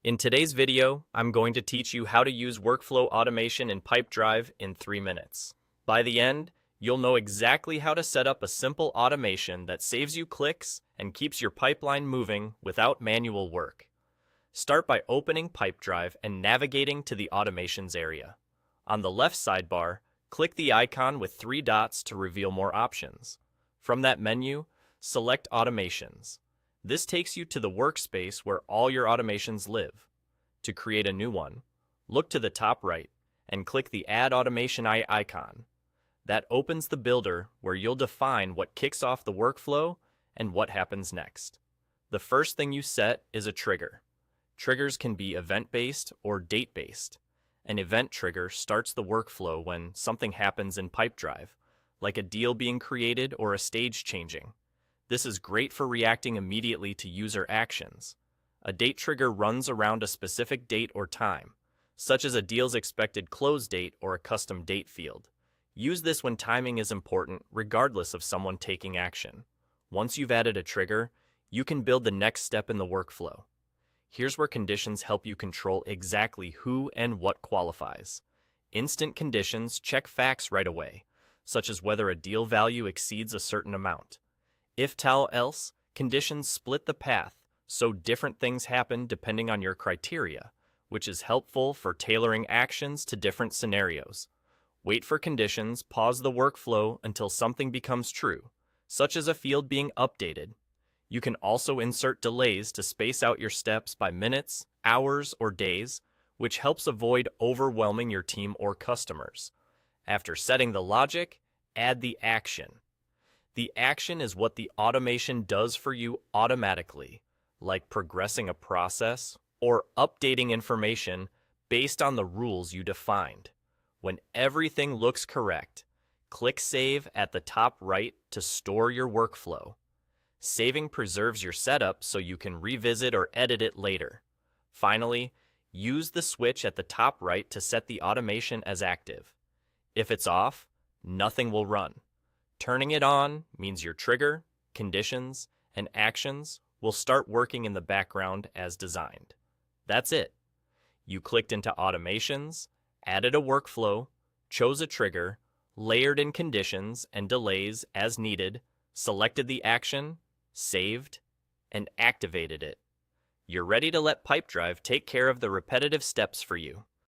In today's video, I'm going to teach you how to use workflow automation in Pipedrive in 3 minutes. By the end, you'll know exactly how to set up a simple automation that saves you clicks and keeps your pipeline moving without manual work. Start by opening Pipedrive and navigating to the Automations area. On the left sidebar, click the icon with 3 dots to reveal more options. From that menu, select Automations. This takes you to the workspace where all your automations live. To create a new one, look to the top right and click the Add Automation icon. That opens the builder where you'll define what kicks off the workflow and what happens next. The first thing you set is a trigger. Triggers can be event-based or date-based. An event trigger starts the workflow when something happens in Pipedrive, like a deal being created or a stage changing. This is great for reacting immediately to user actions. A date trigger runs around a specific date or time, such as a deal's expected close date or a custom date field. Use this when timing is important, regardless of someone taking action. Once you've added a trigger, you can build the next step in the workflow. Here's where conditions help you control exactly who and what qualifies. Instant conditions check facts right away, such as whether a deal value exceeds a certain amount. If tal else, conditions split the path, so different things happen depending on your criteria, which is helpful for tailoring actions to different scenarios. Wait for conditions, pause the workflow until something becomes true, such as a field being updated. You can also insert delays to space out your steps by minutes, hours, or days, which helps avoid overwhelming your team or customers. After setting the logic, add the action. The action is what the automation does for you automatically, like progressing a process or updating information based on the rules you defined. When everything looks correct, click Save at the top right to store your workflow. Saving preserves your setup so you can revisit or edit it later. Finally, use the switch at the top right to set the automation as active. If it's off, nothing will run. Turning it on means your trigger, conditions, and actions will start working in the background as designed. That's it. You clicked into Automations, added a workflow, chose a trigger, layered in conditions and delays as needed, selected the action, saved, and activated it. You're ready to let Pipedrive take care of the repetitive steps for you.